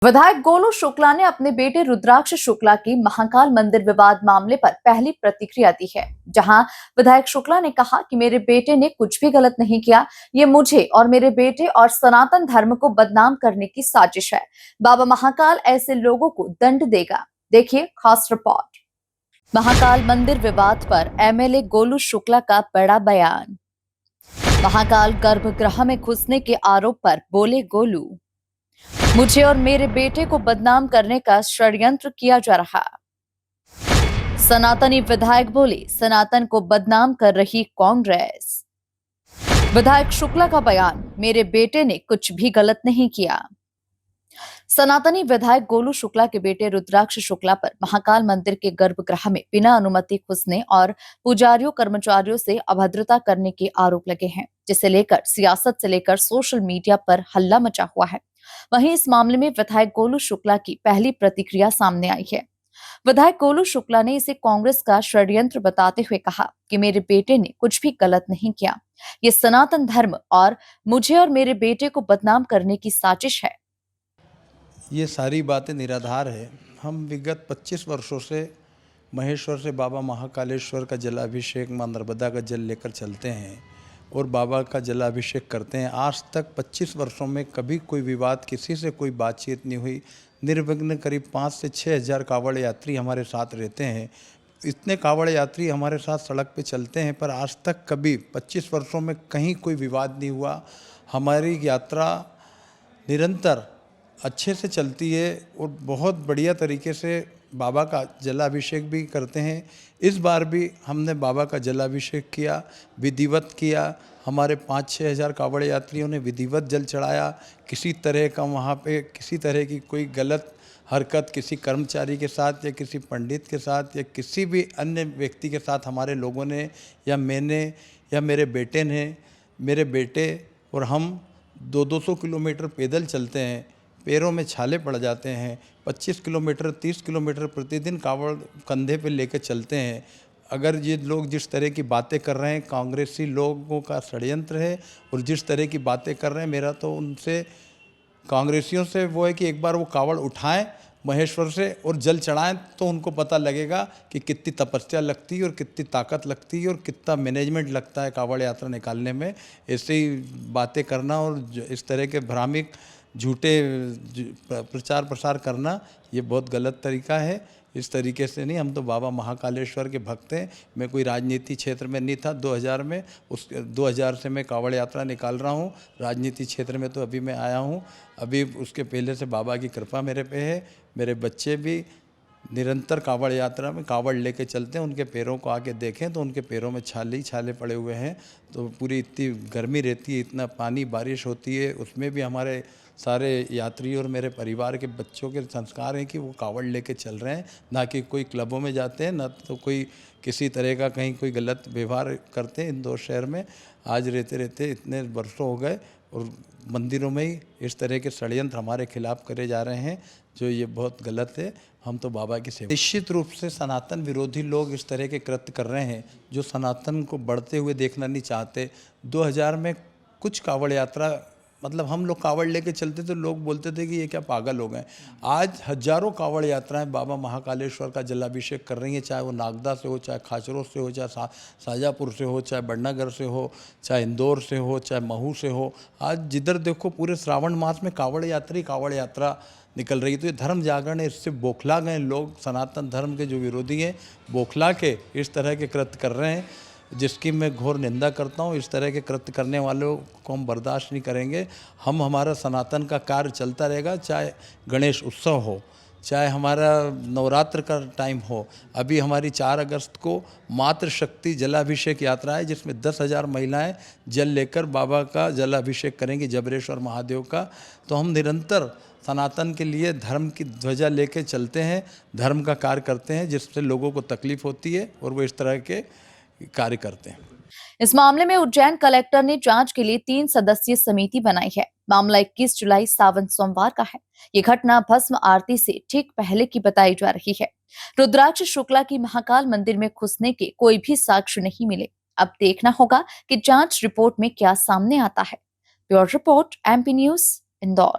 विधायक गोलू शुक्ला ने अपने बेटे रुद्राक्ष शुक्ला की महाकाल मंदिर विवाद मामले पर पहली प्रतिक्रिया दी है, जहां विधायक शुक्ला ने कहा कि मेरे बेटे ने कुछ भी गलत नहीं किया। ये मुझे और मेरे बेटे और सनातन धर्म को बदनाम करने की साजिश है। बाबा महाकाल ऐसे लोगों को दंड देगा। देखिए खास रिपोर्ट। महाकाल मंदिर विवाद पर एमएलए गोलू शुक्ला का बड़ा बयान। महाकाल गर्भगृह में घुसने के आरोप पर बोले गोलू, मुझे और मेरे बेटे को बदनाम करने का षड्यंत्र किया जा रहा। सनातनी विधायक बोले, सनातन को बदनाम कर रही कांग्रेस। विधायक शुक्ला का बयान, मेरे बेटे ने कुछ भी गलत नहीं किया। सनातनी विधायक गोलू शुक्ला के बेटे रुद्राक्ष शुक्ला पर महाकाल मंदिर के गर्भगृह में बिना अनुमति घुसने और पुजारियों कर्मचारियों से अभद्रता करने के आरोप लगे हैं, जिसे लेकर सियासत से लेकर सोशल मीडिया पर हल्ला मचा हुआ है। वहीं इस मामले में विधायक गोलू शुक्ला की पहली प्रतिक्रिया सामने आई है। विधायक गोलू शुक्ला ने इसे कांग्रेस का षड्यंत्र बताते हुए कहा कि मेरे बेटे ने कुछ भी गलत नहीं किया। ये सनातन धर्म और मुझे और मेरे बेटे को बदनाम करने की साजिश है। ये सारी बातें निराधार है। हम विगत 25 वर्षों से महेश्वर से बाबा महाकालेश्वर का जलाभिषेक मां नर्मदा का जल लेकर चलते हैं और बाबा का जलाभिषेक करते हैं। आज तक 25 वर्षों में कभी कोई विवाद, किसी से कोई बातचीत नहीं हुई। निर्विघ्न करीब 5 से 6 हज़ार कांवड़ यात्री हमारे साथ रहते हैं। इतने कांवड़ यात्री हमारे साथ सड़क पे चलते हैं, पर आज तक कभी 25 वर्षों में कहीं कोई विवाद नहीं हुआ। हमारी यात्रा निरंतर अच्छे से चलती है और बहुत बढ़िया तरीके से बाबा का जलाभिषेक भी करते हैं। इस बार भी हमने बाबा का जलाभिषेक किया, विधिवत किया। हमारे 5-6 हज़ार कांवड़ यात्रियों ने विधिवत जल चढ़ाया। किसी तरह का वहाँ पे किसी तरह की कोई गलत हरकत किसी कर्मचारी के साथ या किसी पंडित के साथ या किसी भी अन्य व्यक्ति के साथ हमारे लोगों ने या मैंने या मेरे बेटे ने, मेरे बेटे और हम 200 किलोमीटर पैदल चलते हैं। पैरों में छाले पड़ जाते हैं। 25 किलोमीटर 30 किलोमीटर प्रतिदिन कांवड़ कंधे पे लेकर चलते हैं। अगर ये लोग जिस तरह की बातें कर रहे हैं, कांग्रेसी लोगों का षड्यंत्र है। और जिस तरह की बातें कर रहे हैं, मेरा तो उनसे, कांग्रेसियों से वो है कि एक बार वो कांवड़ उठाएं महेश्वर से और जल चढ़ाएं, तो उनको पता लगेगा कि कितनी तपस्या लगती है और कितनी ताकत लगती है और कितना मैनेजमेंट लगता है कांवड़ यात्रा निकालने में। ऐसे ही बातें करना और इस तरह के भ्रामिक झूठे प्रचार प्रसार करना, ये बहुत गलत तरीका है। इस तरीके से नहीं। हम तो बाबा महाकालेश्वर के भक्त हैं। मैं कोई राजनीति क्षेत्र में नहीं था 2000 में। 2000 से मैं कांवड़ यात्रा निकाल रहा हूँ। राजनीति क्षेत्र में तो अभी मैं आया हूँ। अभी उसके पहले से बाबा की कृपा मेरे पे है। मेरे बच्चे भी निरंतर कांवड़ यात्रा में कांवड़ लेके चलते हैं। उनके पैरों को आके देखें तो उनके पैरों में छाले ही छाले पड़े हुए हैं। तो पूरी इतनी गर्मी रहती है, इतना पानी बारिश होती है, उसमें भी हमारे सारे यात्री और मेरे परिवार के बच्चों के संस्कार हैं कि वो कांवड़ लेके चल रहे हैं, ना कि कोई क्लबों में जाते हैं, ना तो कोई किसी तरह का कहीं कोई गलत व्यवहार करते हैं। इंदौर शहर में आज रहते रहते इतने वर्षों हो गए और मंदिरों में ही इस तरह के षड्यंत्र हमारे खिलाफ करे जा रहे हैं, जो ये बहुत गलत है। हम तो बाबा की सेवा। निश्चित रूप से सनातन विरोधी लोग इस तरह के कृत्य कर रहे हैं जो सनातन को बढ़ते हुए देखना नहीं चाहते। 2000 में कुछ कांवड़ यात्रा, मतलब हम लोग कांवड़ लेके चलते थे, लोग बोलते थे कि ये क्या पागल हो गए। आज हजारों कांवड़ यात्राएं बाबा महाकालेश्वर का जलाभिषेक कर रही हैं, चाहे वो नागदा से हो, चाहे खाचरों से हो, चाहे शाजापुर से हो, चाहे बड़नागर से हो, चाहे इंदौर से हो, चाहे महू से हो। आज जिधर देखो पूरे श्रावण मास में कांवड़ यात्रा निकल रही है। तो ये धर्म जागरण है, इससे बौखला गए लोग। सनातन धर्म के जो विरोधी हैं, बौखला के इस तरह के कृत्य कर रहे हैं, जिसकी मैं घोर निंदा करता हूँ। इस तरह के कृत्य करने वालों को हम बर्दाश्त नहीं करेंगे। हमारा सनातन का कार्य चलता रहेगा, चाहे गणेश उत्सव हो, चाहे हमारा नवरात्र का टाइम हो। अभी हमारी 4 अगस्त को मातृशक्ति जलाभिषेक यात्रा है, जिसमें 10,000 महिलाएं जल लेकर बाबा का जलाभिषेक करेंगी, जबरेश्वर महादेव का। तो हम निरंतर सनातन के लिए धर्म की ध्वजा लेके चलते हैं, धर्म का कार्य करते हैं, जिससे लोगों को तकलीफ होती है और वो इस तरह के कार्य करते हैं। इस मामले में उज्जैन कलेक्टर ने जांच के लिए 3 सदस्यीय समिति बनाई है। मामला 21 जुलाई सावन सोमवार का है। ये घटना भस्म आरती से ठीक पहले की बताई जा रही है। रुद्राक्ष शुक्ला की महाकाल मंदिर में घुसने के कोई भी साक्ष्य नहीं मिले। अब देखना होगा कि जांच रिपोर्ट में क्या सामने आता है। Bureau report, MP news, Indore.